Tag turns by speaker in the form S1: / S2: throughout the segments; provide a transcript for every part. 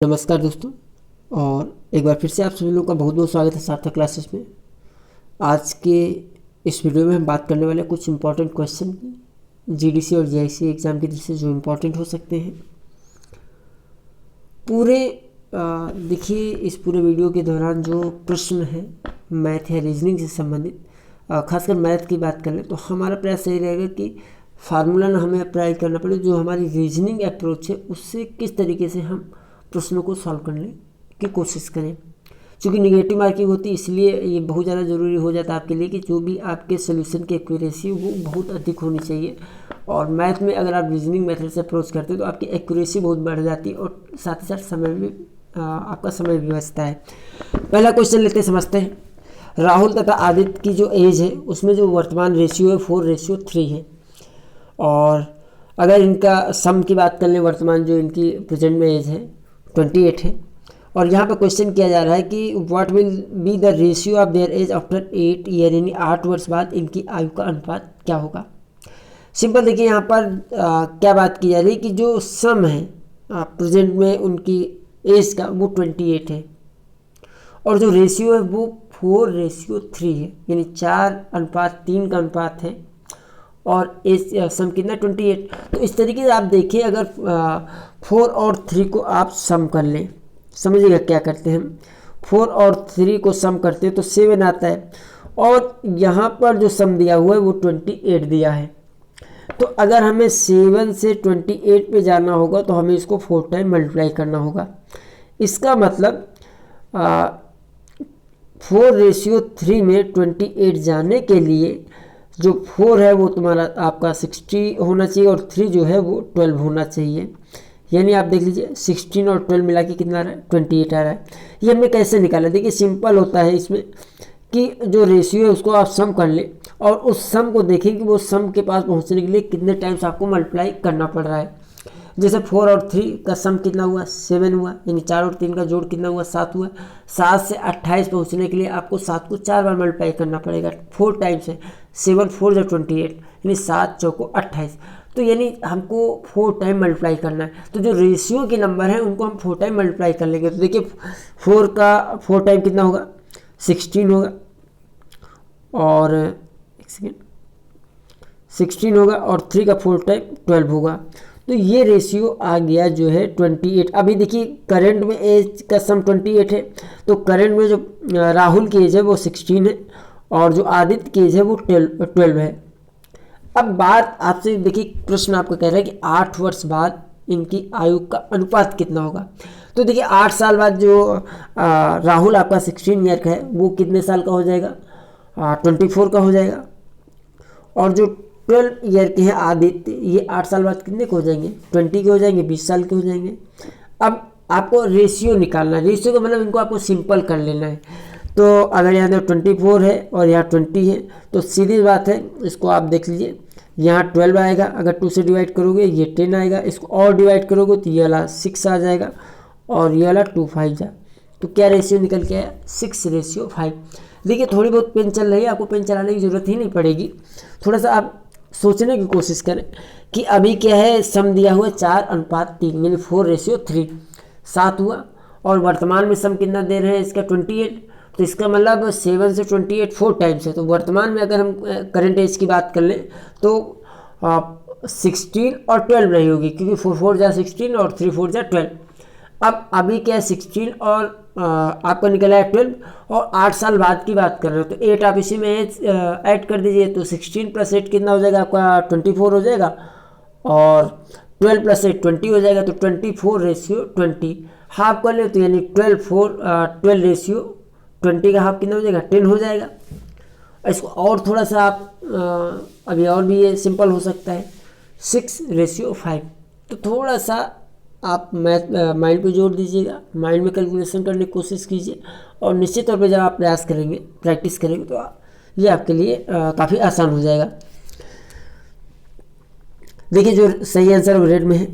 S1: नमस्कार दोस्तों। और एक बार फिर से आप सभी लोगों का बहुत बहुत स्वागत है सार्थक क्लासेस में। आज के इस वीडियो में हम बात करने वाले कुछ इंपॉर्टेंट क्वेश्चन जीडीसी और जीआईसी एग्ज़ाम की दृष्टि से जो इम्पोर्टेंट हो सकते हैं। पूरे देखिए, इस पूरे वीडियो के दौरान जो प्रश्न है मैथ या रीजनिंग से संबंधित, खासकर मैथ की बात कर लें तो हमारा प्रयास यही रहेगा कि फार्मूला ना हमें अप्लाई करना पड़े, जो हमारी रीजनिंग अप्रोच है उससे किस तरीके से हम प्रश्नों को सॉल्व करने की कोशिश करें। क्योंकि निगेटिव मार्किंग होती है, इसलिए ये बहुत ज़्यादा ज़रूरी हो जाता है आपके लिए कि जो भी आपके सोल्यूशन की एक्यूरेसी वो बहुत अधिक होनी चाहिए। और मैथ में अगर आप रीजनिंग मेथड से अप्रोच करते हैं तो आपकी एक्यूरेसी बहुत बढ़ जाती है और साथ ही साथ समय भी आपका समय भी बचता है। पहला क्वेश्चन लेते समझते हैं। राहुल तथा आदित्य की जो एज है उसमें जो वर्तमान रेशियो है 4:3 है। और अगर इनका सम की बात कर लें, वर्तमान जो इनकी प्रेजेंट में एज है 28 है। और यहाँ पर क्वेश्चन किया जा रहा है कि what will be the ratio of their age after 8 year, यानी 8 वर्ष बाद इनकी आयु का अनुपात क्या होगा। सिंपल देखिए, यहाँ पर क्या बात की जा रही है कि जो सम है प्रेजेंट में उनकी एज का वो 28 है और जो रेशियो है वो 4:3 है, यानी 4:3 का अनुपात है और एज सम कितना 28। तो इस तरीके से आप देखिए, अगर 4 और 3 को आप सम कर लें, समझिएगा क्या करते हैं हम। 4 और 3 को सम करते हैं तो 7 आता है और यहाँ पर जो सम दिया हुआ है वो 28 दिया है। तो अगर हमें 7 से 28 पे जाना होगा तो हमें इसको 4 टाइम मल्टीप्लाई करना होगा। इसका मतलब 4:3 में 28 जाने के लिए जो 4 है वो तुम्हारा आपका 60 होना चाहिए और 3 जो है वो 12 होना चाहिए। यानी आप देख लीजिए 16 और 12 मिला के कितना आ रहा है, 28 आ रहा है। ये हमने कैसे निकाला, देखिए सिंपल होता है इसमें कि जो रेशियो है उसको आप सम कर लें और उस सम को देखें कि वो सम के पास पहुंचने के लिए कितने टाइम्स आपको मल्टीप्लाई करना पड़ रहा है। जैसे 4 और 3 का सम कितना हुआ, 7 हुआ, यानी 4 और 3 का जोड़ कितना हुआ, 7 हुआ। 7 से 28 पहुंचने के लिए आपको 7 को 4 बार मल्टीप्लाई करना पड़ेगा, 4 टाइम्स है। 7 4 जो 28, यानी 7 चौको 28। तो यानी हमको 4 टाइम मल्टीप्लाई करना है। तो जो रेशियो के नंबर हैं उनको हम 4 टाइम मल्टीप्लाई कर लेंगे। तो देखिए 4 का 4 टाइम कितना होगा, 16 होगा। और एक सेकेंड, 16 होगा और 3 का 4 टाइम 12 होगा। तो ये रेशियो आ गया जो है 28। अभी देखिए करंट में एज का सम 28 है, तो करंट में जो राहुल की एज है वो 16 है और जो आदित्य की एज है वो 12 है। अब बात आपसे, देखिए प्रश्न आपका कह रहा है कि 8 वर्ष बाद इनकी आयु का अनुपात कितना होगा। तो देखिए 8 साल बाद जो राहुल आपका 16 ईयर का है वो कितने साल का हो जाएगा, 24 का हो जाएगा। और जो 12 ईयर के हैं आदित्य, ये 8 साल बाद कितने के हो जाएंगे, 20 के हो जाएंगे, 20 साल के हो जाएंगे। अब आपको रेशियो निकालना है, रेशियो का मतलब इनको आपको सिंपल कर लेना है। तो अगर यहाँ 24 है और यहाँ 20 है तो सीधी बात है, इसको आप देख लीजिए, यहाँ 12 आएगा, अगर 2 से डिवाइड करोगे ये 10 आएगा, इसको और डिवाइड करोगे तो ये वाला 6 आ जाएगा और ये वाला 2 5 जा। तो क्या रेशियो निकल के आया, 6:5। देखिए थोड़ी बहुत पेन चल रही है, आपको पेन चलाने की ज़रूरत ही नहीं पड़ेगी। थोड़ा सा आप सोचने की कोशिश करें कि अभी क्या है, सम दिया हुआ 4:3 यानी 4:3, 7 हुआ। और वर्तमान में सम कितना दे रहे हैं इसका 28। तो इसका मतलब 7 से 28 4 टाइम्स है। तो वर्तमान में अगर हम करंट एज की बात कर लें तो 16 और 12 नहीं होगी, क्योंकि 4 4 जा 16 और 3 4 जा 12। अब अभी क्या है 16 और आपका निकला है 12 और 8 साल बाद की बात कर रहे हो तो 8 आप इसी में ऐड कर दीजिए। तो 16 + 8 कितना हो जाएगा आपका 24 हो जाएगा और 12 + 8 20 हो जाएगा। तो 24:20 हाफ कर ले तो यानी 12 रेशियो 20 का हाफ कितना हो जाएगा, 10 हो जाएगा। इसको और थोड़ा सा आप अभी और भी ये सिंपल हो सकता है, 6:5। तो थोड़ा सा आप मैथ माइंड पे जोर दीजिएगा, माइंड में कैलकुलेशन करने की कोशिश कीजिए और निश्चित तौर पे जब आप प्रयास करेंगे, प्रैक्टिस करेंगे तो ये आपके लिए काफ़ी आसान हो जाएगा। देखिए जो सही आंसर वो रेड में है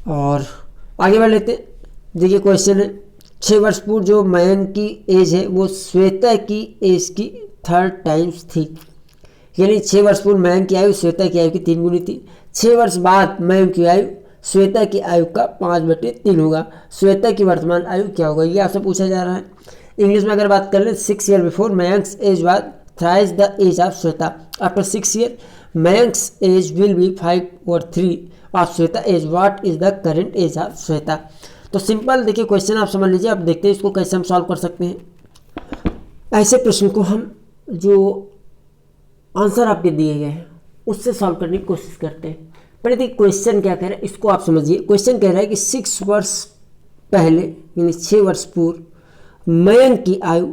S1: और आगे बढ़ लेते। देखिए क्वेश्चन है, 6 वर्ष पूर्व जो मयंक की एज है वो श्वेता की एज की 3 टाइम्स थी। यानी 6 वर्ष पूर्व मयंक की आयु श्वेता की आयु की 3 गुनी थी। 6 वर्ष बाद मयंक की आयु श्वेता की आयु का 5/3 होगा। श्वेता की वर्तमान आयु क्या होगा, ये आपसे पूछा जा रहा है। इंग्लिश में अगर बात कर ले, 6 year before Mayank's age was thrice the age of Shweta. After 6 year Mayank's age will be 5/3 of Shweta age. What is the current age of Shweta. तो सिंपल देखिए क्वेश्चन आप समझ लीजिए। अब देखते हैं इसको कैसे हम सॉल्व कर सकते हैं। ऐसे प्रश्न को हम जो आंसर आपके दिए गए हैं उससे सॉल्व करने की कोशिश करते हैं। पहले देखिए क्वेश्चन क्या कह रहा है, इसको आप समझिए। क्वेश्चन कह रहा है कि 6 वर्ष पहले यानी 6 वर्ष पूर्व मयंक की आयु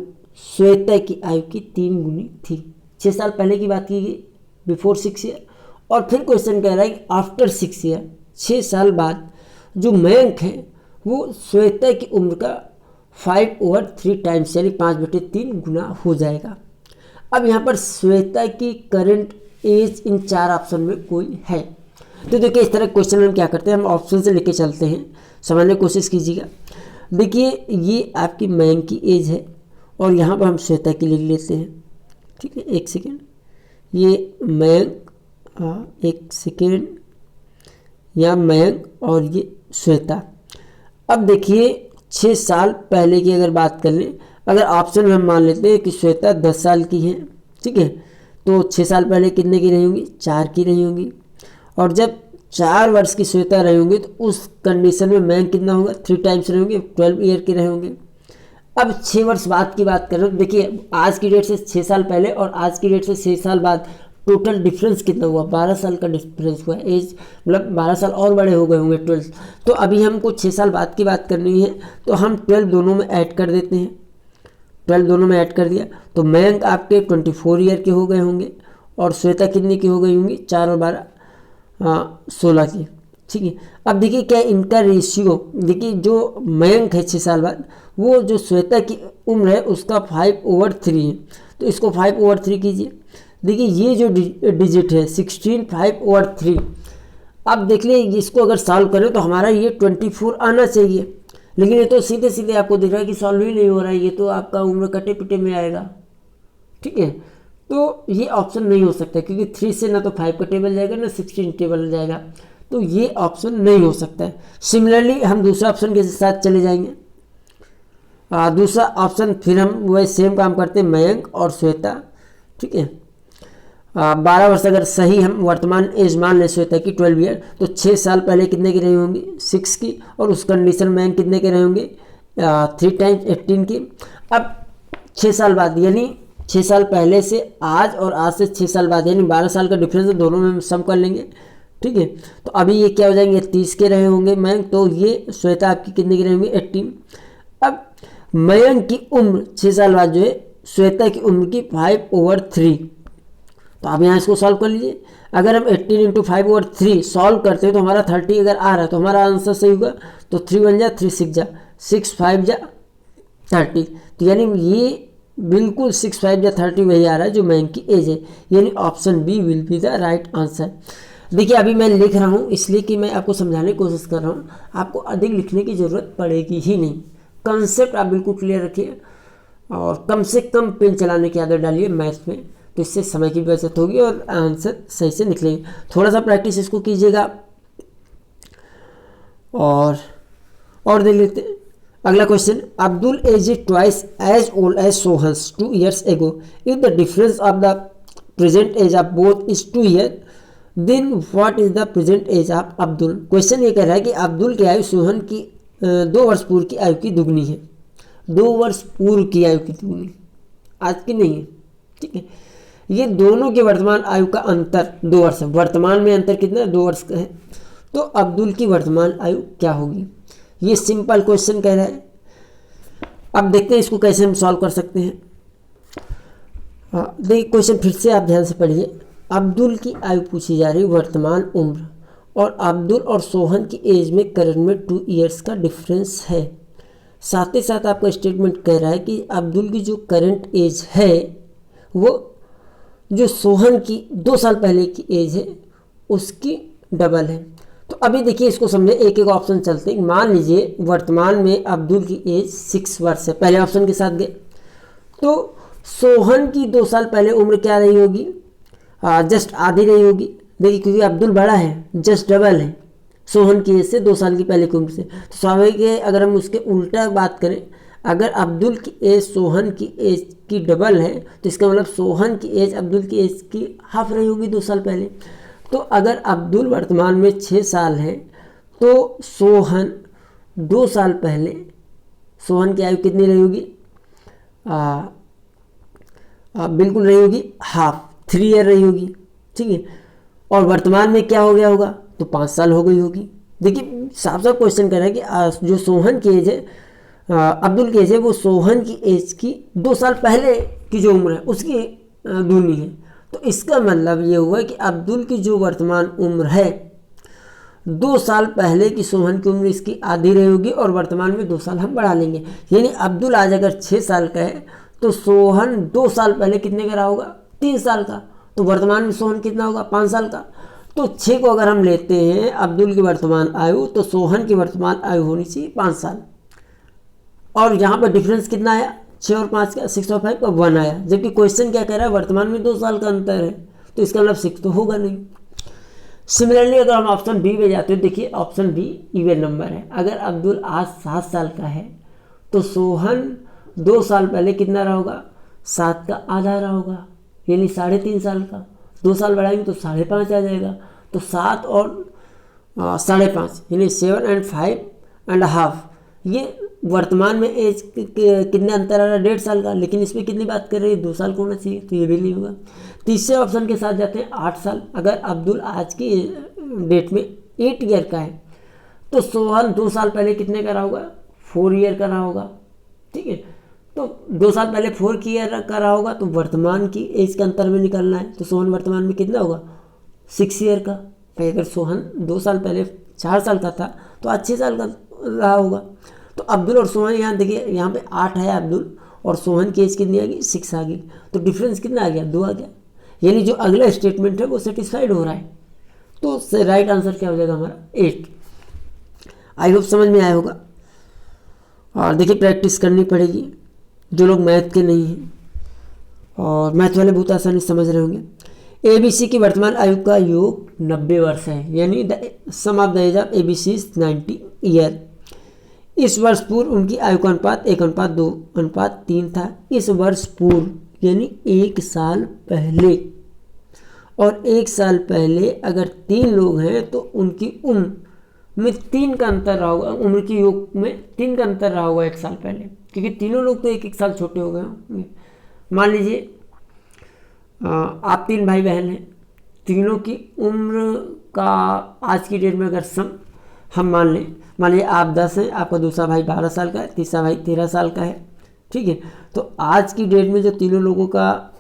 S1: श्वेता की आयु की 3 गुनी थी। 6 साल पहले की बात की गई, बिफोर 6 ईयर। और फिर क्वेश्चन कह रहा है कि आफ्टर 6 ईयर, 6 साल बाद जो मयंक है वो श्वेता की उम्र का 5/3 टाइम्स यानी 5/3 गुना हो जाएगा। अब यहाँ पर श्वेता की करंट एज इन 4 ऑप्शन में कोई है। तो देखिए इस तरह क्वेश्चन हम क्या करते हैं, हम ऑप्शन से लेके चलते हैं, समझने की कोशिश कीजिएगा। देखिए ये आपकी मयंक की एज है और यहाँ पर हम श्वेता की लिख लेते हैं। ठीक है, एक सेकेंड, ये मयंक, एक सेकेंड, यहाँ मयंक और ये श्वेता। अब देखिए 6 साल पहले की अगर बात कर लें, अगर ऑप्शन में हम मान लेते हैं कि श्वेता 10 साल की है, ठीक है, तो 6 साल पहले कितने की रही होंगी, 4 की रही होंगी। और जब 4 वर्ष की श्वेता रही होंगी तो उस कंडीशन में मयंक कितना होगा, 3 टाइम्स रहे होंगे, 12 ईयर के रहे होंगे। अब 6 वर्ष बाद की बात कर रहे हो, देखिए आज की डेट से 6 साल पहले और आज की डेट से 6 साल बाद टोटल डिफरेंस कितना हुआ, 12 साल का डिफरेंस हुआ। एज मतलब 12 साल और बड़े हो गए होंगे, 12। तो अभी हमको 6 साल बाद की बात करनी है तो हम 12 दोनों में ऐड कर देते हैं। 12 दोनों में ऐड कर दिया तो मयंक आपके 24 ईयर के हो गए होंगे और श्वेता कितनी की हो गई होंगी, 4 और 12 16 की। ठीक है, अब देखिए क्या इनका रेशियो, देखिए जो मयंक है 6 साल बाद, वो जो श्वेता की उम्र है उसका 5/3 है। तो इसको 5/3 कीजिए। देखिए ये जो डिजिट है 16 5/3। अब देख लिए इसको अगर सॉल्व करें तो हमारा ये 24 आना चाहिए, लेकिन ये तो सीधे सीधे आपको दिख रहा है कि सॉल्व ही नहीं हो रहा है, ये तो आपका उम्र कटे पिटे में आएगा। ठीक है, तो ये ऑप्शन नहीं हो सकता क्योंकि 3 से ना तो 5 का टेबल जाएगा ना 16 टेबल जाएगा, तो ये ऑप्शन नहीं हो सकता है। सिमिलरली हम दूसरा ऑप्शन के साथ चले जाएंगे। दूसरा ऑप्शन फिर हम वही सेम काम करते हैं, मयंक और श्वेता। ठीक है, 12 वर्ष अगर सही हम वर्तमान एज मान लें श्वेता की 12 ईयर, तो 6 साल पहले कितने की रही होंगी, 6 की, और उस कंडीशन में कितने के रहे होंगे, 3 टाइम्स 18 की। अब 6 साल बाद यानी 6 साल पहले से आज और आज से 6 साल बाद यानी 12 साल का डिफरेंस है, दोनों में हम सम कर लेंगे। ठीक है, तो अभी ये क्या हो जाएंगे, 30 के रहे होंगे मयंक, तो ये श्वेता आपकी कितने की रहे होंगे, 18। अब मयंक की उम्र 6 साल बाद जो है श्वेता की उम्र की 5/3। तो आप यहाँ इसको सॉल्व कर लीजिए। अगर हम 18 × 5/3 सॉल्व करते हैं तो हमारा 30 अगर आ रहा है तो हमारा आंसर सही होगा। तो 3 1 जा 3 6 जा 6 5 जा 30, तो यानी ये बिल्कुल 6 5 जा 30 वही आ रहा है जो मयंक की एज है, यानी option B will be the right answer. देखिए अभी मैं लिख रहा हूँ इसलिए कि मैं आपको समझाने की कोशिश कर रहा हूँ, आपको अधिक लिखने की ज़रूरत पड़ेगी ही नहीं। कंसेप्ट आप बिल्कुल क्लियर रखिए और कम से कम पेन चलाने की आदत डालिए मैथ्स में, तो इससे समय की बचत होगी और आंसर सही से निकलेंगे। थोड़ा सा प्रैक्टिस इसको कीजिएगा। और देख लेते हैं अगला question. Abdul age is twice as old as Sohan 2 years ago. If the difference of the present age of both is 2 years, then what is the present age of Abdul. Question ये कह रहा है कि अब्दुल की आयु सोहन की 2 वर्ष पूर्व की आयु की दुगनी है। 2 वर्ष पूर्व की आयु की दुगनी, आज की नहीं है। ठीक है, ये दोनों के वर्तमान आयु का अंतर 2 वर्ष है। वर्तमान में अंतर कितना है, 2 वर्ष का है। तो अब्दुल की वर्तमान आयु क्या होगी, ये सिंपल क्वेश्चन कह रहा है। अब देखते हैं इसको कैसे हम सॉल्व कर सकते हैं। देखिए क्वेश्चन फिर से आप ध्यान से पढ़िए। अब्दुल की आयु पूछी जा रही वर्तमान उम्र, और अब्दुल और सोहन की एज में करंट में 2 years का डिफरेंस है। साथ ही साथ आपका स्टेटमेंट कह रहा है कि अब्दुल की जो करंट एज है वो जो सोहन की 2 साल पहले की एज है उसकी डबल है। तो अभी देखिए इसको समझे, एक एक ऑप्शन चलते हैं। मान लीजिए वर्तमान में अब्दुल की एज 6 वर्ष है, पहले ऑप्शन के साथ गए, तो सोहन की 2 साल पहले उम्र क्या रही होगी, जस्ट आधी रही होगी। देखिए क्योंकि अब्दुल बड़ा है, जस्ट डबल है, सोहन की एज से 2 साल की पहले की उम्र से। तो स्वाभाविक है अगर हम उसके उल्टा बात करें, अगर अब्दुल की एज सोहन की एज की डबल है तो इसका मतलब सोहन की एज अब्दुल की एज की हाफ रही होगी 2 साल पहले। तो अगर अब्दुल वर्तमान में 6 साल है तो सोहन 2 साल पहले, सोहन की आयु कितनी रही होगी? बिल्कुल रही होगी हाफ, 3 ईयर रही होगी, ठीक है। और वर्तमान में क्या हो गया होगा? तो 5 साल हो गई होगी। देखिए साफ साफ क्वेश्चन कर रहा है कि जो सोहन की एज है, अब्दुल की एज है, वो सोहन की एज की 2 साल पहले की जो उम्र है उसकी दूनी है। तो इसका मतलब ये हुआ कि अब्दुल की जो वर्तमान उम्र है 2 साल पहले की सोहन की उम्र इसकी आधी रही होगी और वर्तमान में 2 साल हम बढ़ा लेंगे। यानी अब्दुल आज अगर 6 साल का है तो सोहन 2 साल पहले कितने का रहा होगा? 3 साल का। तो वर्तमान में सोहन कितना होगा? 5 साल का। तो 6 को अगर हम लेते हैं अब्दुल की वर्तमान आयु, तो सोहन की वर्तमान आयु होनी चाहिए 5 साल। और यहाँ पर डिफरेंस कितना आया? 6 और 5 का, 6 और 5 का 1 आया। जबकि क्वेश्चन क्या कह रहा है? वर्तमान में 2 साल का अंतर है, तो इसका मतलब 6 तो होगा नहीं। सिमिलरली अगर हम ऑप्शन बी में जाते हैं, देखिए ऑप्शन बी इवन नंबर है। अगर अब्दुल आज 7 साल का है तो सोहन 2 साल पहले कितना रहा होगा? 7 का आधा रहा होगा, यानी 3.5 साल का। 2 साल बढ़ाएंगे तो 5.5 आ जाएगा। तो 7 और 5.5 यानी 7 and 5.5। ये वर्तमान में एज कितने अंतर आ रहा है? 1.5 साल का। लेकिन इसमें कितनी बात कर रही है? 2 साल का होना चाहिए, तो ये भी नहीं होगा। तीसरे ऑप्शन के साथ जाते हैं 8 साल। अगर अब्दुल आज की डेट में 8 ईयर का है तो सोहन 2 साल पहले कितने का रहा होगा? 4 ईयर का रहा होगा, ठीक है। तो 2 साल पहले 4 की ईयर का रहा होगा, तो वर्तमान की एज का अंतर में निकालना है। तो सोहन वर्तमान में कितना होगा? 6 ईयर का। भाई अगर सोहन 2 साल पहले 4 साल का था तो आज 6 साल का रहा होगा। तो अब्दुल और सोहन, यहाँ देखिए यहाँ पे 8 है अब्दुल और सोहन की एज कितनी आ गई? 6 आ गई। तो डिफरेंस कितना आ गया? 2 आ गया। यानी जो अगला स्टेटमेंट है वो सेटिस्फाइड हो रहा है। तो राइट आंसर क्या हो जाएगा हमारा? 8। आई होप समझ में आया होगा। और देखिए प्रैक्टिस करनी पड़ेगी जो लोग मैथ के नहीं हैं, और मैथ वाले बहुत आसानी से समझ रहे होंगे। ABC की वर्तमान आयु का योग 90 वर्ष है, यानी the sum of the age of ABC is 90 year. इस वर्ष पूर्व उनकी आयु का अनुपात 1:2:3 था। इस वर्ष पूर्व यानी 1 साल पहले, और 1 साल पहले अगर 3 लोग हैं तो उनकी उम्र में 3 का अंतर रहा होगा। उम्र की योग में 3 का अंतर रहा होगा 1 साल पहले, क्योंकि तीनों लोग तो 1-1 साल छोटे हो गए होंगे। मान लीजिए आप 3 भाई बहन हैं, तीनों की उम्र का आज की डेट में अगर सम हम मान लीजिए आप 10 हैं, आपका दूसरा भाई 12 साल का है, तीसरा भाई 13 साल का है, ठीक है। तो आज की डेट में जो तीनों लोगों का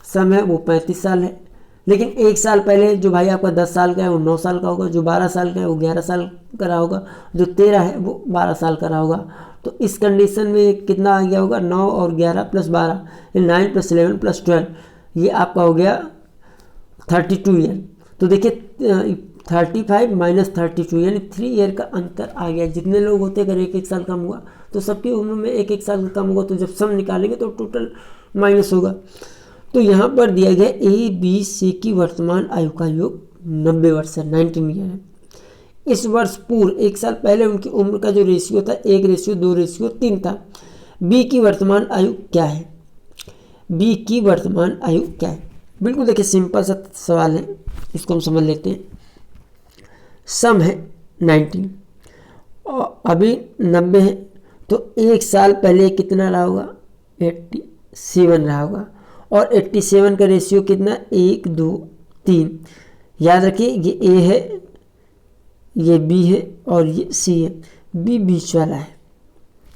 S1: सम है वो 35 साल है। लेकिन 1 साल पहले जो भाई आपका 10 साल का है वो 9 साल का होगा, जो 12 साल का है वो 11 साल का रहा होगा, जो 13 है वो 12 साल का रहा होगा। तो इस कंडीशन में कितना आ गया होगा? 9 और 11 + 12, 9 + 11 + 12, ये आपका हो गया 32 ईयर। तो देखिए 35 - 32 यानी 3 ईयर का अंतर आ गया। जितने लोग होते अगर 1-1 साल कम हुआ तो सबकी उम्र में 1-1 साल कम होगा, तो जब सम निकालेंगे तो टोटल माइनस होगा। तो यहाँ पर दिया गया ABC की वर्तमान आयु का योग 90 वर्ष है, 19 ईयर है। इस वर्ष पूर्व 1 साल पहले उनकी उम्र का जो रेशियो था 1:2:3 था। B की वर्तमान आयु क्या है? B की वर्तमान आयु क्या है? बिल्कुल देखिए सिंपल सा सवाल है, इसको हम समझ लेते हैं। सम है 19 और अभी 90 है, तो 1 साल पहले कितना रहा होगा? 87 रहा होगा। और 87 का रेशियो कितना? 1:2:3। याद रखिए ये A है, ये B है और ये C है। B बीच वाला है,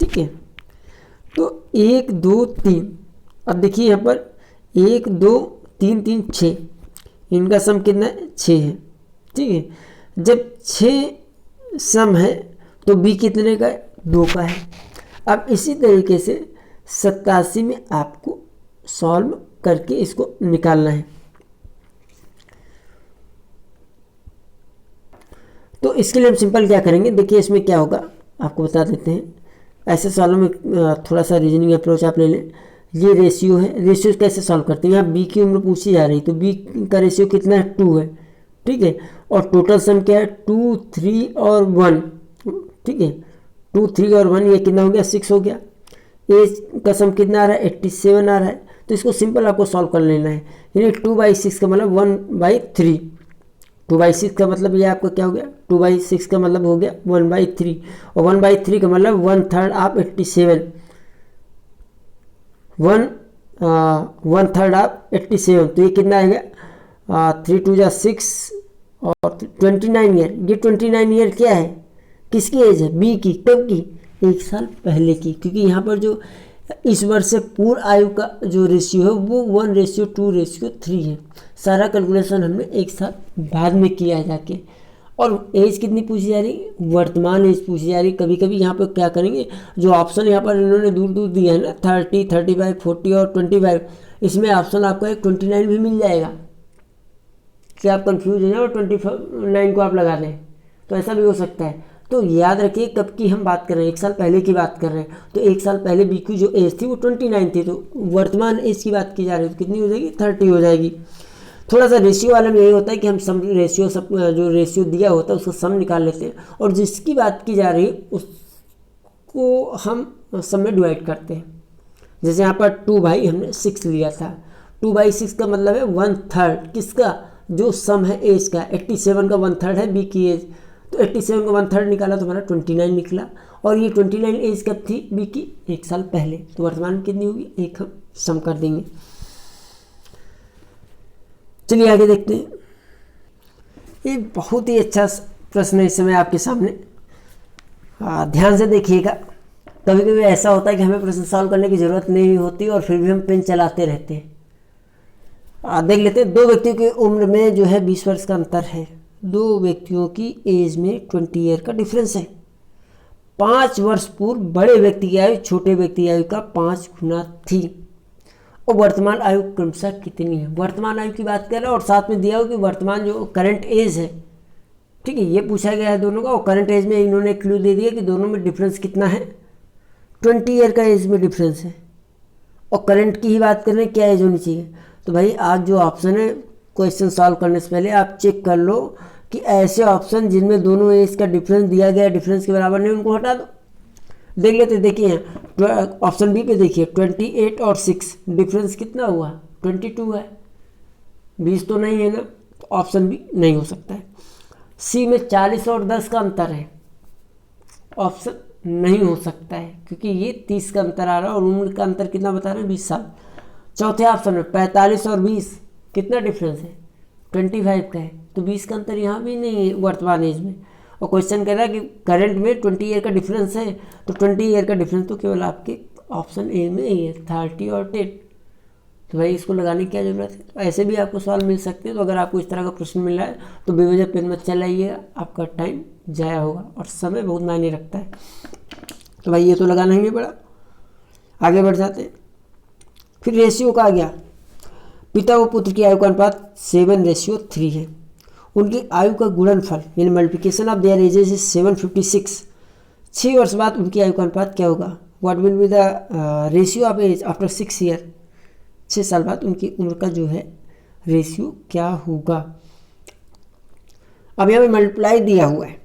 S1: ठीक है। तो 1 2 3, अब देखिए यहाँ पर 1 2 3 3 6, इनका सम कितना है? 6 है, ठीक है। जब 6 सम है तो B कितने का है? 2 का है। अब इसी तरीके से 87 में आपको सॉल्व करके इसको निकालना है। तो इसके लिए हम सिंपल क्या करेंगे, देखिए इसमें क्या होगा आपको बता देते हैं। ऐसे सवालों में थोड़ा सा रीजनिंग अप्रोच आप ले लें। ये रेशियो है, रेशियो कैसे सॉल्व करते हैं? यहाँ B की उम्र पूछी जा रही, तो B का रेशियो कितना है? 2 है, ठीक है। और टोटल सम क्या है 2, 3 और 1, ठीक है। 2, 3 और 1 ये कितना हो गया 6 हो गया। एज का सम कितना आ रहा है 87 आ रहा है। तो इसको सिंपल आपको सॉल्व कर लेना है, यानी 2/6 का मतलब 1/3। 2/6 का मतलब ये आपका क्या हो गया, 2/6 का मतलब हो गया 1/3, और 1/3 का मतलब 1/3 आप 87, 1/3 आप 87। तो ये कितना आएगा 3 2 जा 6 और 29 ईयर। ये 29 ईयर क्या है, किसकी एज है, बी की। कब की, 1 साल पहले की, क्योंकि यहाँ पर जो इस वर्ष से पूर्व आयु का जो रेशियो है वो 1:2:3 है। सारा कैलकुलेशन हमने 1 साल बाद में किया है जाके। और एज कितनी पूछी जा रही, वर्तमान एज पूछी जा रही। कभी कभी यहाँ पर क्या करेंगे, जो ऑप्शन यहाँ पर इन्होंने दूर दूर दिया है ना 30, 35, 40 और 25, इसमें ऑप्शन आपको एक 29 भी मिल जाएगा कि आप कंफ्यूज हो जाए और 29 को आप लगा दें, तो ऐसा भी हो सकता है। तो याद रखिए कब की हम बात कर रहे हैं, 1 साल पहले की बात कर रहे हैं। तो 1 साल पहले बी की जो एज थी वो 29 थी, तो वर्तमान एज की बात की जा रही है तो कितनी हो जाएगी 30 हो जाएगी। थोड़ा सा रेशियो वाले में यही होता है कि हम सम रेशियो सब जो रेशियो दिया होता है उसका सम निकाल लेते हैं, और जिसकी बात की जा रही है उसको हम सम में डिवाइड करते हैं। जैसे यहाँ पर 2/6 लिया था, 2/6 का मतलब है 1/3 किसका, जो सम है एज का। 87 का 1/3 है बी की एज, तो 87 का 1/3 निकाला तो हमारा 29 निकला। और ये 29 एज कब थी बी की, 1 साल पहले। तो वर्तमान में कितनी होगी, एक हम सम कर देंगे। चलिए आगे देखते हैं। ये बहुत ही अच्छा प्रश्न है इस समय आपके सामने, ध्यान से देखिएगा। कभी कभी ऐसा होता है कि हमें प्रश्न सॉल्व करने की ज़रूरत नहीं होती और फिर भी हम पेन चलाते रहते हैं। देख लेते हैं। 2 व्यक्तियों की उम्र में जो है 20 वर्ष का अंतर है। 2 व्यक्तियों की एज में 20 ईयर का डिफरेंस है। 5 वर्ष पूर्व बड़े व्यक्ति की आयु छोटे व्यक्ति की आयु का 5 गुना थी, और वर्तमान आयु क्रमशः कितनी है। वर्तमान आयु की बात कर रहे हैं और साथ में दिया हो कि वर्तमान जो करंट एज है, ठीक है, ये पूछा गया है दोनों का। और करंट एज में इन्होंने क्लू दे दिया कि दोनों में डिफरेंस कितना है, 20 ईयर का एज में डिफरेंस है। और करंट की ही बात कर रहे हैं, क्या एज होनी चाहिए। तो भाई आज जो ऑप्शन है क्वेश्चन सॉल्व करने से पहले आप चेक कर लो कि ऐसे ऑप्शन जिनमें दोनों एज का डिफरेंस दिया गया, डिफरेंस के बराबर नहीं, उनको हटा दो। देख लेते, देखिए ऑप्शन बी पे देखिए 28 और 6 डिफरेंस कितना हुआ, 22 है, 20 तो नहीं है ना, तो ऑप्शन बी नहीं हो सकता है। सी में 40 और 10 का अंतर है, ऑप्शन नहीं हो सकता है क्योंकि ये 30 का अंतर आ रहा है और उम्र का अंतर कितना बता रहे हैं 20 साल। चौथे ऑप्शन में 45 और 20 कितना डिफरेंस है, 25 का है, तो 20 का अंतर यहाँ भी नहीं है वर्तमान एज में। और क्वेश्चन कह रहा है कि करंट में 20 ईयर का डिफरेंस है, तो 20 ईयर का डिफरेंस तो केवल आपके ऑप्शन ए में ही है, 30 और 10। तो भाई इसको लगाने की क्या ज़रूरत है। तो ऐसे भी आपको सवाल मिल सकते हैं। तो अगर आपको इस तरह का प्रश्न मिला है तो बेवजह पेन मत चलाइएगा, आपका टाइम जाया होगा और समय बहुत मायने रखता है। तो भाई ये तो लगाना ही नहीं पड़ा। आगे बढ़ जाते हैं। फिर रेशियो का आ गया, पिता व पुत्र की आयु का अनुपात 7:3 है। उनकी आयु का गुणनफल यानी multiplication of their edges is 756। 6 वर्ष बाद उनकी आयु का अनुपात क्या होगा, what will be the ratio of age after 6 year. 6 साल बाद उनकी उम्र का जो है रेशियो क्या होगा। अब यहाँ पे मल्टीप्लाई दिया हुआ है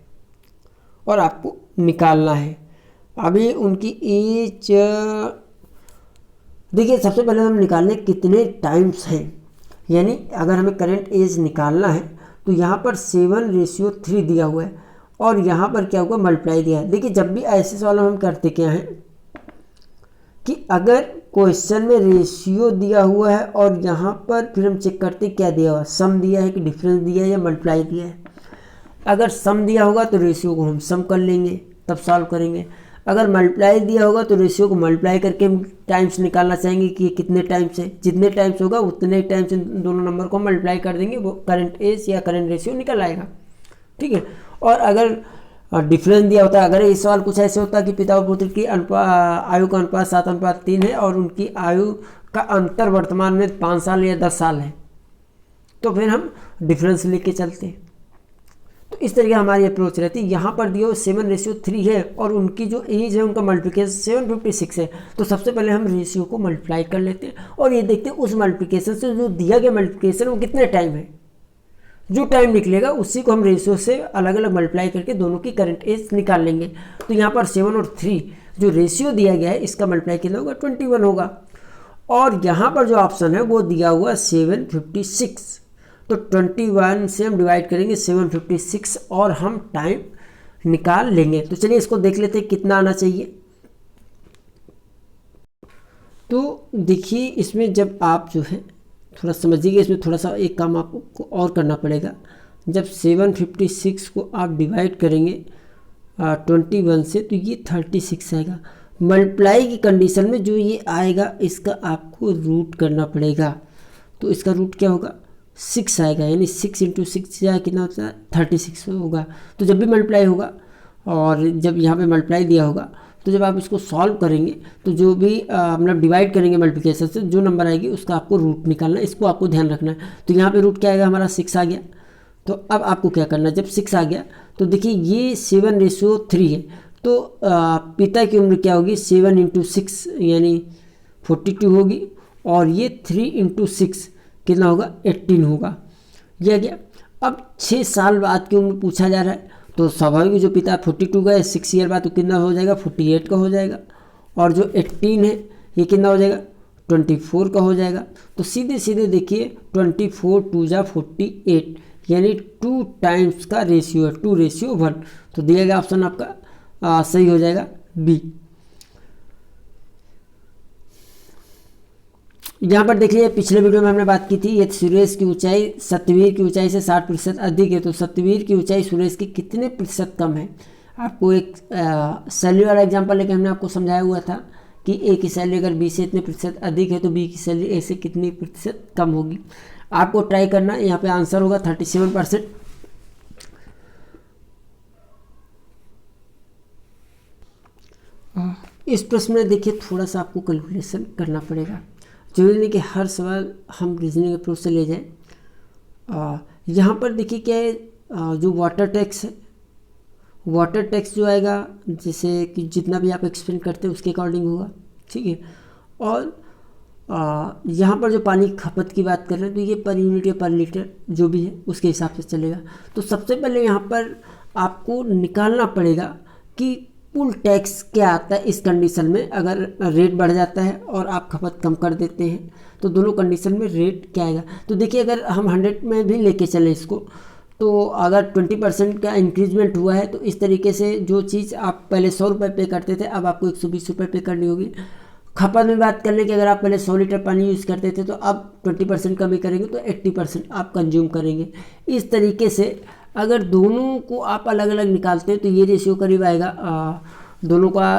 S1: और आपको निकालना है। अभी उनकी एज देखिए, सबसे पहले हम निकालने कितने टाइम्स हैं, यानी अगर हमें करंट एज निकालना है तो यहाँ पर 7:3 दिया हुआ है और यहाँ पर क्या होगा मल्टीप्लाई दिया है। देखिए जब भी ऐसे सवाल हम करते क्या हैं कि अगर क्वेश्चन में रेशियो दिया हुआ है और यहाँ पर फिर हम चेक करते क्या दिया हुआ है, सम दिया है कि डिफरेंस दिया है या मल्टीप्लाई दिया है। अगर सम दिया होगा तो रेशियो को हम सम कर लेंगे तब सॉल्व करेंगे। अगर मल्टीप्लाई दिया होगा तो रेशियो को मल्टीप्लाई करके हम टाइम्स निकालना चाहेंगे कि कितने टाइम्स है, जितने टाइम्स होगा उतने टाइम्स दोनों नंबर को मल्टीप्लाई कर देंगे, वो करंट एज या करंट रेशियो निकल आएगा। ठीक है। और अगर डिफरेंस दिया होता है, अगर ये सवाल कुछ ऐसे होता कि पिता और पुत्र की आयु का अनुपात 7:3 है और उनकी आयु का अंतर वर्तमान में 5 साल या 10 साल है, तो फिर हम डिफरेंस लेके चलते हैं। तो इस तरीके हमारी अप्रोच रहती है। यहाँ पर दिया 7:3 है और उनकी जो एज है उनका मल्टीप्लिकेशन 756 है, तो सबसे पहले हम रेशियो को मल्टीप्लाई कर लेते हैं और ये देखते हैं उस मल्टीप्लिकेशन से जो दिया गया मल्टीप्लिकेशन वो कितने टाइम है। जो टाइम निकलेगा उसी को हम रेशियो से अलग अलग मल्टीप्लाई करके दोनों की करंट एज निकाल लेंगे। तो यहाँ पर 7 और 3 जो रेशियो दिया गया है इसका मल्टीप्लाई कितना होगा 21 होगा। और यहाँ पर जो ऑप्शन है वो दिया हुआ 756, तो 21 से हम डिवाइड करेंगे 756 और हम टाइम निकाल लेंगे। तो चलिए इसको देख लेते हैं कितना आना चाहिए। तो देखिए इसमें जब आप जो है थोड़ा समझिएगा, इसमें थोड़ा सा एक काम आपको और करना पड़ेगा। जब 756 को आप डिवाइड करेंगे 21 से तो ये 36 आएगा। मल्टीप्लाई की कंडीशन में जो ये आएगा इसका आपको रूट करना पड़ेगा। तो इसका रूट क्या होगा 6 आएगा, यानी 6 × 6 कितना होता है 36 होगा। तो जब भी मल्टीप्लाई होगा और जब यहाँ पे मल्टीप्लाई दिया होगा तो जब आप इसको सॉल्व करेंगे तो जो भी मतलब डिवाइड करेंगे मल्टीप्लिकेशन से जो नंबर आएगी उसका आपको रूट निकालना है, इसको आपको ध्यान रखना है। तो यहाँ पे रूट क्या आएगा हमारा 6 आ गया। तो अब आपको क्या करना है, जब 6 आ गया तो देखिए ये 7:3 है। तो पिता की उम्र क्या होगी 7 × 6 यानी 42 होगी, और ये 3 × 6 कितना होगा 18 होगा। यह गया। अब 6 साल बाद की उम्र पूछा जा रहा है तो स्वाभाविक जो पिता 42 का है 6 ईयर बाद तो कितना हो जाएगा 48 का हो जाएगा, और जो 18 है ये कितना हो जाएगा 24 का हो जाएगा। तो सीधे सीधे देखिए 24 2 जा 48 यानी 2 टाइम्स का रेशियो है 2:1। तो दिया गया ऑप्शन आपका सही हो जाएगा बी। यहाँ पर देखिए पिछले वीडियो में हमने बात की थी यदि सुरेश की ऊंचाई सत्यवीर की ऊंचाई से 60% अधिक है तो सत्यवीर की ऊंचाई सुरेश की कितने प्रतिशत कम है। आपको एक सैलरी वाला एग्जांपल लेके हमने आपको समझाया हुआ था कि ए की सैलरी अगर बी से इतने प्रतिशत अधिक है तो बी की सैलरी ए से कितनी प्रतिशत कम होगी। आपको ट्राई करना, यहाँ पे आंसर होगा 37%। इस प्रश्न में देखिए थोड़ा सा आपको कैलकुलेशन करना पड़ेगा, जरूरी नहीं कि हर सवाल हम रीजनिंग अप्रोच से ले जाएं। यहाँ पर देखिए क्या है, जो वाटर टैक्स है, वाटर टैक्स जो आएगा जैसे कि जितना भी आप एक्सपेंड करते हैं उसके अकॉर्डिंग होगा, ठीक है। और यहाँ पर जो पानी खपत की बात कर रहे हैं तो ये पर यूनिट या पर लीटर जो भी है उसके हिसाब से चलेगा। तो सबसे पहले यहाँ पर आपको निकालना पड़ेगा कि कुल टैक्स क्या आता है इस कंडीशन में, अगर रेट बढ़ जाता है और आप खपत कम कर देते हैं तो दोनों कंडीशन में रेट क्या आएगा। तो देखिए अगर हम 100 में भी लेके चलें इसको, तो अगर 20% का इंक्रीजमेंट हुआ है तो इस तरीके से जो चीज़ आप पहले 100 रुपये पे करते थे अब आपको 120 रुपये पे करनी होगी। खपत में बात कर लें कि अगर आप पहले 100 लीटर पानी यूज़ करते थे तो अब 20% कमी करेंगे तो 80% आप कंज्यूम करेंगे। इस तरीके से अगर दोनों को आप अलग अलग निकालते हैं तो ये रेशियो करीब आएगा दोनों का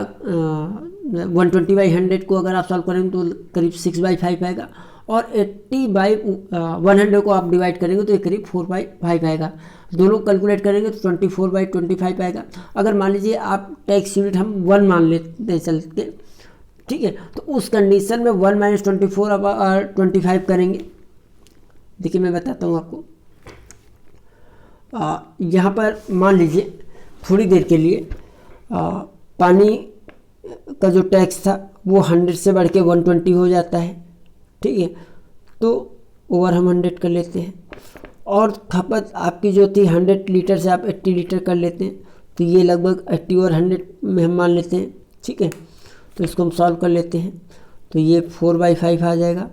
S1: 120/100 को अगर आप सॉल्व करेंगे तो करीब 6/5 आएगा, और 80/100 को आप डिवाइड करेंगे तो ये करीब 4/5 आएगा। दोनों कैलकुलेट करेंगे तो 24/25 आएगा। अगर मान लीजिए आप टैक्स यूनिट हम 1 मान लेते चलते, ठीक है, तो उस कंडीशन में 1 - 24/25 करेंगे। देखिए मैं बताता हूँ आपको, यहाँ पर मान लीजिए थोड़ी देर के लिए पानी का जो टैक्स था वो 100 से बढ़ के 120 हो जाता है, ठीक है। तो ओवर हम 100 कर लेते हैं, और खपत आपकी जो थी 100 लीटर से आप 80 लीटर कर लेते हैं, तो ये लगभग 80 और 100 में हम मान लेते हैं, ठीक है। तो इसको हम सॉल्व कर लेते हैं तो ये 4/5 आ जाएगा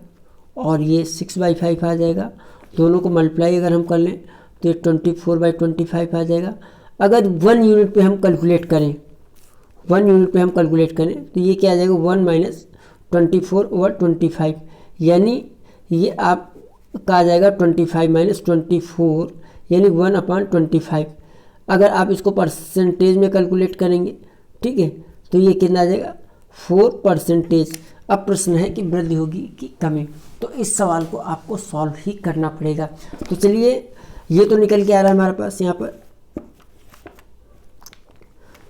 S1: और ये 6/5 आ जाएगा। दोनों को मल्टीप्लाई अगर हम कर लें तो ये 24/25 आ जाएगा। अगर 1 यूनिट पे हम कैलकुलेट करें, 1 यूनिट पे हम कैलकुलेट करें तो ये क्या आ जाएगा 1 - 24/25, यानी ये आपका आ जाएगा 25 - 24 यानी 1/25। अगर आप इसको परसेंटेज में कैलकुलेट करेंगे, ठीक है, तो ये कितना आ जाएगा 4%। अब प्रश्न है कि वृद्धि होगी कि कमी, तो इस सवाल को आपको सॉल्व ही करना पड़ेगा। तो चलिए ये तो निकल के आ रहा है हमारे पास यहाँ पर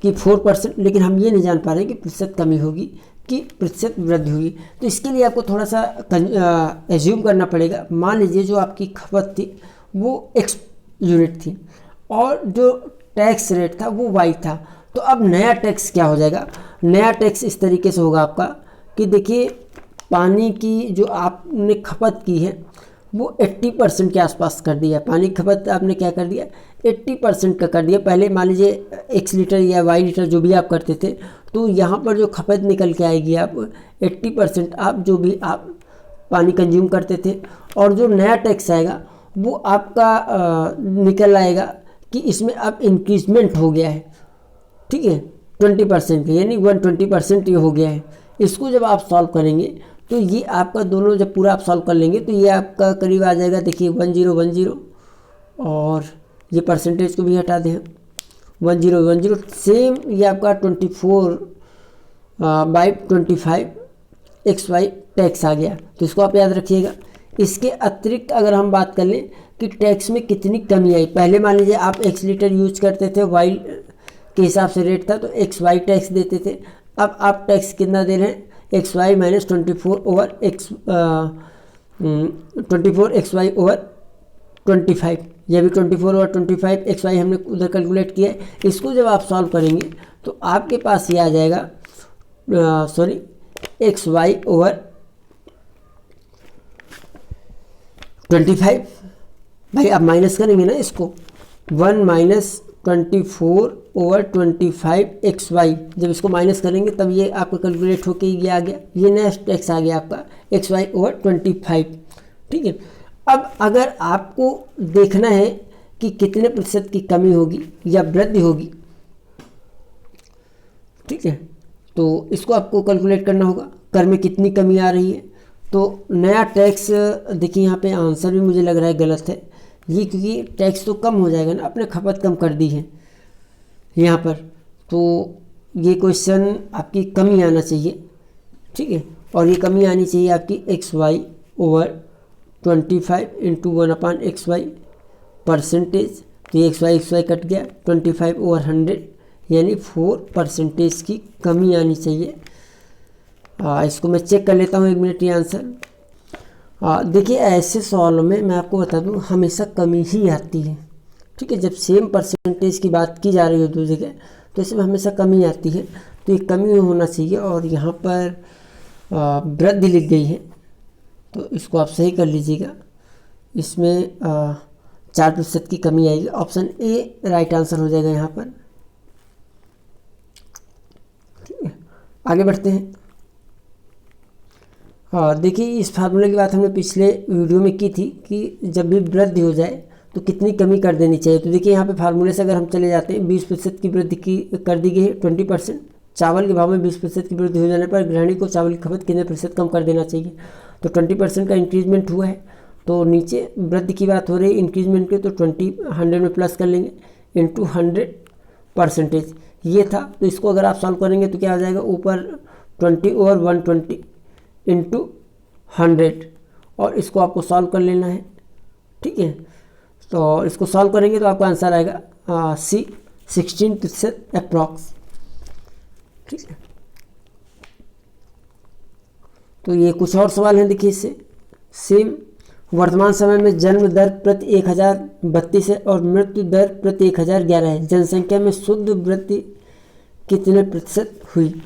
S1: कि 4%, लेकिन हम ये नहीं जान पा रहे कि प्रतिशत कमी होगी कि प्रतिशत वृद्धि होगी। तो इसके लिए आपको थोड़ा सा एज्यूम करना पड़ेगा। मान लीजिए जो आपकी खपत थी वो X यूनिट थी और जो टैक्स रेट था वो Y था, तो अब नया टैक्स क्या हो जाएगा। नया टैक्स इस तरीके से होगा आपका कि देखिए पानी की जो आपने खपत की है वो 80% के आसपास कर दिया। पानी की खपत आपने क्या कर दिया, 80% का कर दिया। पहले मान लीजिए x लीटर या y लीटर जो भी आप करते थे, तो यहाँ पर जो खपत निकल के आएगी आप 80% आप जो भी आप पानी कंज्यूम करते थे। और जो नया टैक्स आएगा वो आपका निकल आएगा कि इसमें अब इंक्रीजमेंट हो गया है, ठीक है, 20% का, यानी 120% ये हो गया है। इसको जब आप सॉल्व करेंगे तो ये आपका दोनों जब पूरा आप सॉल्व कर लेंगे तो ये आपका करीब आ जाएगा, देखिए 1010, और ये परसेंटेज को भी हटा दें 1010, सेम ये आपका 24/25 XY टैक्स आ गया। तो इसको आप याद रखिएगा। इसके अतिरिक्त अगर हम बात कर लें कि टैक्स में कितनी कमी आई, पहले मान लीजिए आप x लीटर यूज करते थे, y के हिसाब से रेट था तो XY टैक्स देते थे। अब आप टैक्स कितना दे रहे हैं, XY माइनस 24/25, यह भी 24/25 हमने उधर कैलकुलेट किया है। इसको जब आप सॉल्व करेंगे तो आपके पास ये आ जाएगा, XY/25। भाई आप माइनस करेंगे ना इसको, 1 माइनस 24/25 XY, जब इसको माइनस करेंगे तब ये आपका कैलकुलेट होके ये आ गया, ये नया टैक्स आ गया आपका XY/25, ठीक है। अब अगर आपको देखना है कि कितने प्रतिशत की कमी होगी या वृद्धि होगी, ठीक है, तो इसको आपको कैलकुलेट करना होगा, कर में कितनी कमी आ रही है। तो नया टैक्स, देखिए यहाँ पे आंसर भी मुझे लग रहा है गलत है ये, क्योंकि टैक्स तो कम हो जाएगा ना, आपने खपत कम कर दी है यहाँ पर, तो ये क्वेश्चन आपकी कमी आना चाहिए, ठीक है। और ये कमी आनी चाहिए आपकी XY/25 इंटू 1/XY परसेंटेज। तो ये XY कट गया, 25/100 यानी 4% की कमी आनी चाहिए। इसको मैं चेक कर लेता हूँ 1 मिनट ये आंसर। देखिए ऐसे सवालों में मैं आपको बता दूँ हमेशा कमी ही आती है, ठीक है। जब सेम परसेंटेज की बात की जा रही हो दो जगह तो इसमें हमेशा कमी आती है, तो ये कमी होना चाहिए। और यहाँ पर वृद्धि लिख गई है तो इसको आप सही कर लीजिएगा, इसमें 4% की कमी आएगी। ऑप्शन ए राइट आंसर हो जाएगा यहाँ पर, ठीक है। आगे बढ़ते हैं। देखिए इस फार्मूले की बात हमने पिछले वीडियो में की थी कि जब भी वृद्धि हो जाए तो कितनी कमी कर देनी चाहिए। तो देखिए यहाँ पे फार्मूले से अगर हम चले जाते हैं, 20% की वृद्धि की कर दी गई है 20%। चावल के भाव में 20% की वृद्धि हो जाने पर गृहिणी को चावल की खपत कितने प्रतिशत कम कर देना चाहिए। तो 20% का इंक्रीजमेंट हुआ है, तो नीचे वृद्धि की बात हो रही है इंक्रीजमेंट की, तो 100 में प्लस कर लेंगे इंटू 100% ये था। तो इसको अगर आप सॉल्व करेंगे तो क्या आ जाएगा, ऊपर 20/120 इंटू 100, और इसको आपको सॉल्व कर लेना है, ठीक है। तो इसको सॉल्व करेंगे तो आपका आंसर आएगा सी 16% अप्रॉक्स, ठीक है। तो ये कुछ और सवाल हैं, देखिए इससे सेम। वर्तमान समय में जन्म दर प्रति 1032 है और मृत्यु दर प्रति 1011 है। जनसंख्या में शुद्ध वृद्धि कितने प्रतिशत हुई।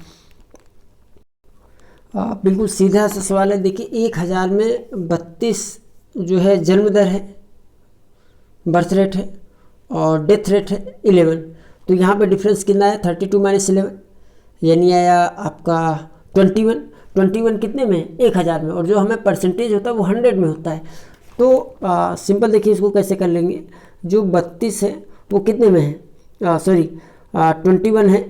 S1: बिल्कुल सीधा सा सवाल है। देखिए 1000 में 32 जो है जन्म दर है, बर्थ रेट है, और डेथ रेट है 11। तो यहाँ पे डिफरेंस कितना है, 32 माइनस 11 यानी आया आपका 21 कितने में, 1000 में, और जो हमें परसेंटेज होता है वो 100 में होता है। तो सिंपल देखिए इसको कैसे कर लेंगे, जो 32 है वो कितने में है, 21 है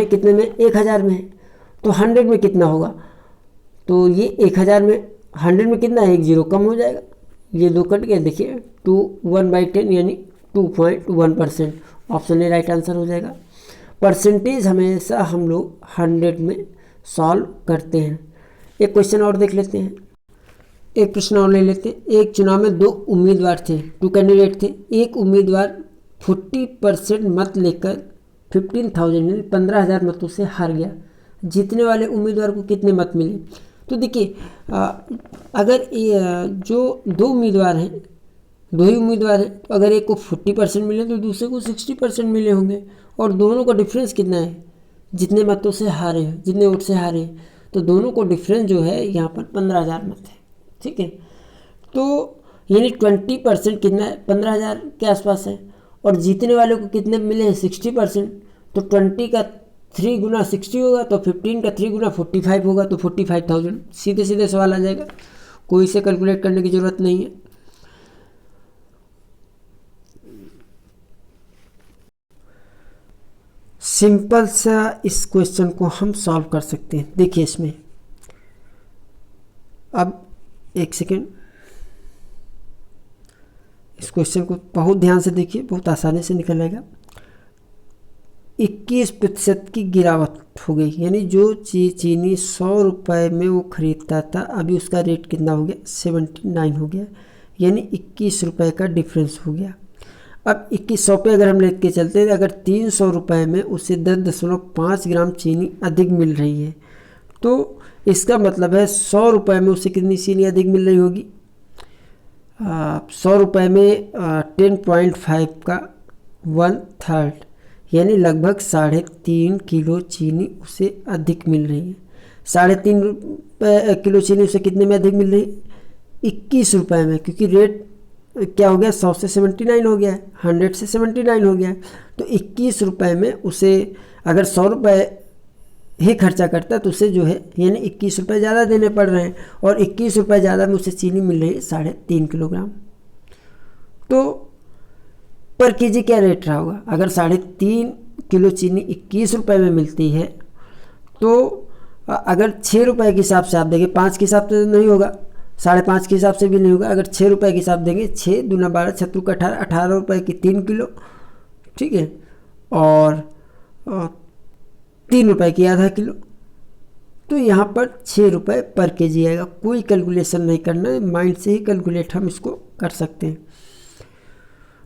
S1: कितने में, 1000 में है, तो 100 में कितना होगा, तो ये 1000 में 100 में कितना है, 1 0 कम हो जाएगा, ये 2 कट गए, देखिए 1/10 यानी 2.1%। ऑप्शन ए राइट आंसर हो जाएगा। परसेंटेज हमेशा हम लोग 100 में सॉल्व करते हैं। एक क्वेश्चन और देख लेते हैं, एक प्रश्न और ले लेते हैं। एक चुनाव में 2 उम्मीदवार थे, 2 कैंडिडेट थे। एक उम्मीदवार 40% मत लेकर 15,000 मतों से हार गया। जीतने वाले उम्मीदवार को कितने मत मिले। तो देखिए अगर जो 2 उम्मीदवार हैं, 2 ही उम्मीदवार हैं, तो अगर एक को 40% मिले तो दूसरे को 60% मिले होंगे, और दोनों का डिफरेंस कितना है, जितने मतों से हारे हैं, जितने वोट से हारे हैं, तो दोनों को डिफरेंस जो है यहाँ पर 15,000 मत है, ठीक है। तो यानी 20% कितना है, 15,000 के आसपास है। और जीतने वाले को कितने मिले हैं, 60%। तो 20 का 3 गुना 60 होगा, तो 15 का 3 गुना 45 होगा, तो 45,000। सीधे सीधे सवाल आ जाएगा, कोई से कैलकुलेट करने की ज़रूरत नहीं है। सिंपल सा इस क्वेश्चन को हम सॉल्व कर सकते हैं। देखिए इसमें अब एक सेकेंड, इस क्वेश्चन को बहुत ध्यान से देखिए, बहुत आसानी से निकल आएगा। 21% की गिरावट हो गई, यानी जो चीनी 100 रुपये में वो ख़रीदता था, अभी उसका रेट कितना हो गया, 79 हो गया, यानी 21 रुपये का डिफरेंस हो गया। अब 2100 पे अगर हम लेके चलते हैं, अगर 300 रुपये में उसे 10.5 ग्राम चीनी अधिक मिल रही है, तो इसका मतलब है 100 रुपये में उसे कितनी चीनी अधिक मिल रही होगी, 100 रुपये में 10.5 का 1/3, यानी लगभग 3.5 किलो चीनी उसे अधिक मिल रही है। 3.5 किलो चीनी उसे कितने में अधिक मिल रही है, 21 रुपये में, क्योंकि रेट क्या हो गया, 100 से 79 हो गया है, 100 से 79 हो गया है। तो 21 रुपये में उसे अगर 100 रुपये ही खर्चा करता है तो उसे जो है यानी 21 रुपये ज़्यादा देने पड़ रहे हैं, और 21 रुपये ज़्यादा में उसे चीनी मिल रही है 3.5 किलोग्राम। तो पर केजी क्या रेट रहा होगा, अगर 3.5 किलो चीनी 21 रुपये में मिलती है, तो अगर 6 रुपये के हिसाब से आप देंगे, 5 के हिसाब से नहीं होगा, 5.5 के हिसाब से भी नहीं होगा, अगर 6 रुपये के हिसाब देंगे, 6 दूना 12, 6 का 18, 18 रुपये की 3 किलो, ठीक है, और 3 रुपये की आधा किलो, तो यहाँ पर 6 रुपये पर केजी आएगा। कोई कैलकुलेशन नहीं करना है, माइंड से ही कैलकुलेट हम इसको कर सकते हैं।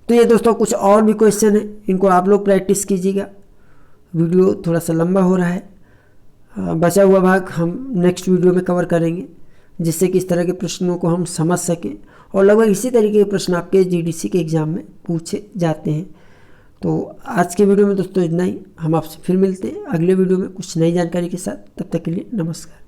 S1: तो ये दोस्तों कुछ और भी क्वेश्चन है, इनको आप लोग प्रैक्टिस कीजिएगा। वीडियो थोड़ा सा लंबा हो रहा है, बचा हुआ भाग हम नेक्स्ट वीडियो में कवर करेंगे, जिससे कि इस तरह के प्रश्नों को हम समझ सकें, और लगभग इसी तरीके के प्रश्न आपके जीडीसी के एग्ज़ाम में पूछे जाते हैं। तो आज के वीडियो में दोस्तों इतना ही, हम आपसे फिर मिलते हैं अगले वीडियो में कुछ नई जानकारी के साथ। तब तक के लिए नमस्कार।